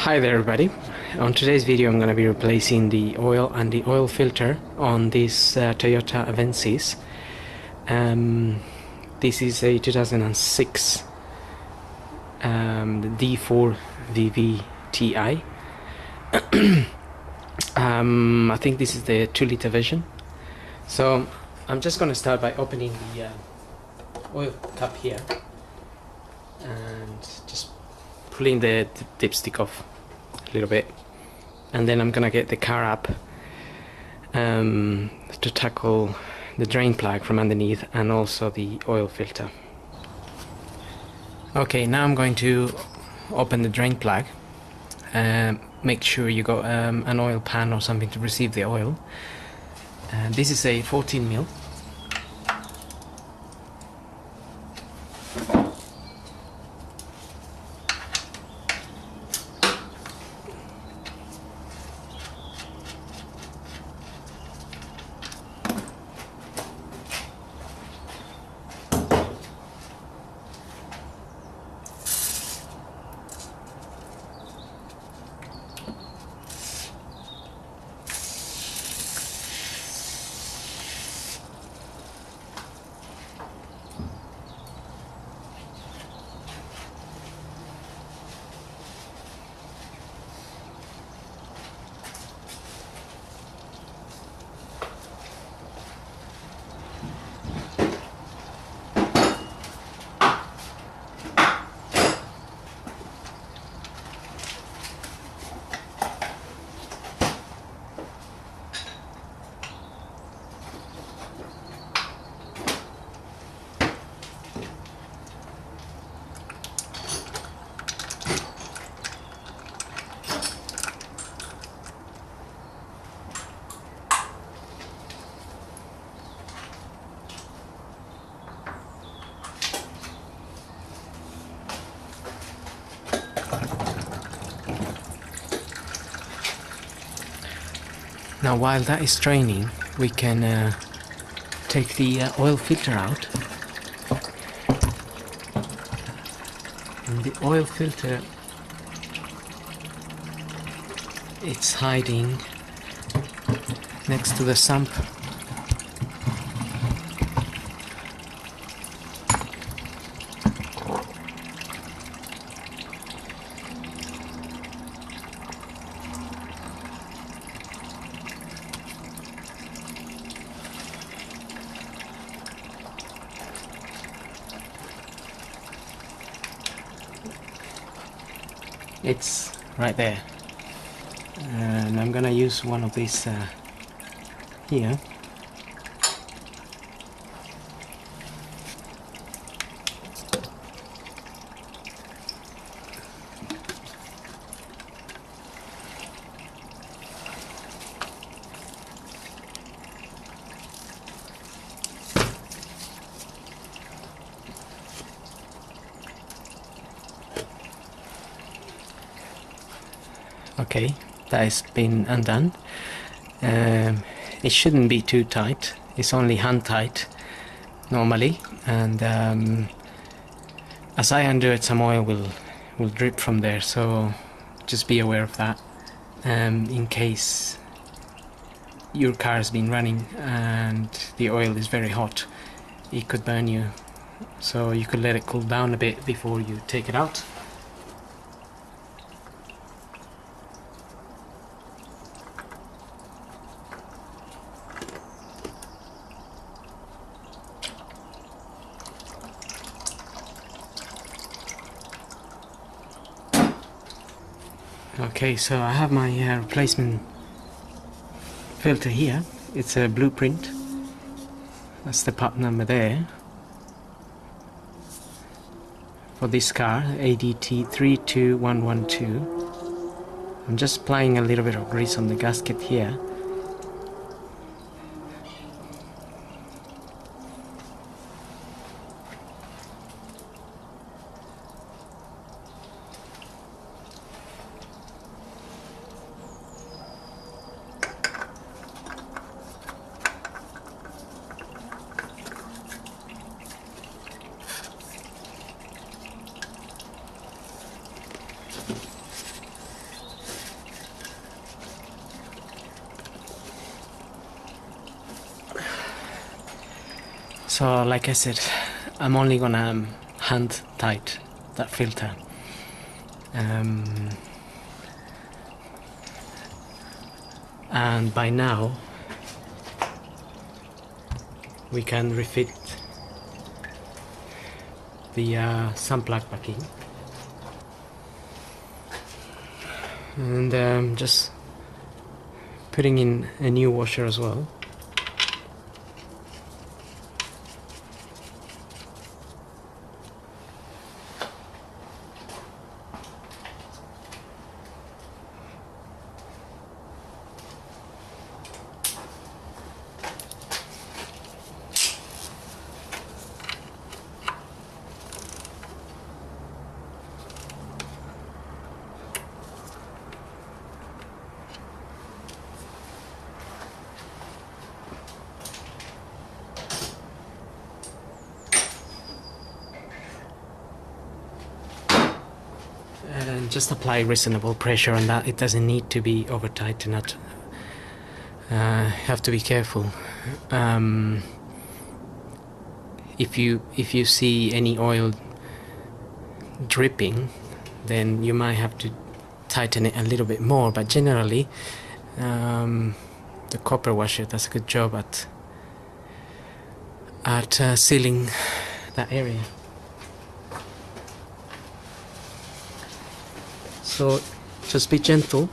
Hi there everybody. On today's video I'm going to be replacing the oil and the oil filter on this Toyota Avensis. This is a 2006 D4 VVTi. I think this is the 2-liter version. So I'm just going to start by opening the oil cap here and just pulling the dipstick off a little bit, and then I'm gonna get the car up to tackle the drain plug from underneath and also the oil filter. Okay, now I'm going to open the drain plug. Make sure you got an oil pan or something to receive the oil. This is a 14 mil. Now while that is draining, we can take the oil filter out. And the oil filter, it's hiding next to the sump. It's right there, and I'm gonna use one of these here. Okay, that has been undone. It shouldn't be too tight. It's only hand tight normally, and as I undo it, some oil will drip from there, so just be aware of that. In case your car has been running and the oil is very hot, it could burn you, so you could let it cool down a bit before you take it out. Okay, so I have my replacement filter here. It's a blueprint. That's the part number there. For this car, ADT 32112. I'm just applying a little bit of grease on the gasket here. So like I said, I'm only gonna hand tight that filter. And by now we can refit the sun plug back in, and just putting in a new washer as well. And just apply reasonable pressure on that. It doesn't need to be over tight to not have to be careful. If you see any oil dripping, then you might have to tighten it a little bit more, but generally the copper washer does a good job at sealing that area. So just be gentle.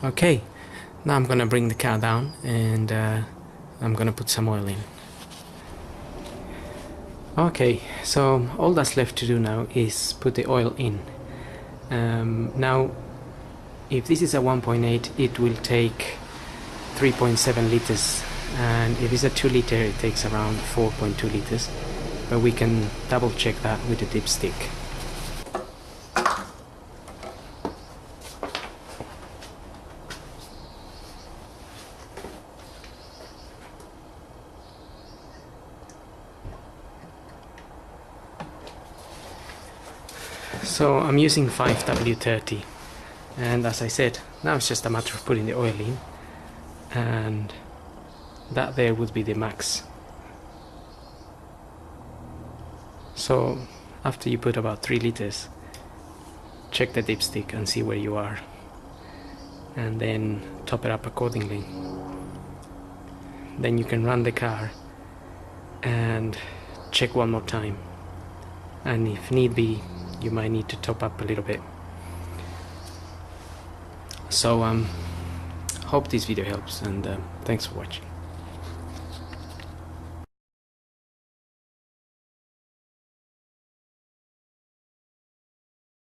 Okay, now I'm gonna bring the car down and I'm gonna put some oil in. Okay, so all that's left to do now is put the oil in. Now, if this is a 1.8, it will take 3.7 liters, and if it's a 2 liter, it takes around 4.2 liters, but we can double check that with the dipstick. So I'm using 5W30, and as I said, now it's just a matter of putting the oil in, and that there would be the max. So after you put about 3 liters, check the dipstick and see where you are, and then top it up accordingly. Then you can run the car and check one more time, and if need be, you might need to top up a little bit. So hope this video helps, and thanks for watching.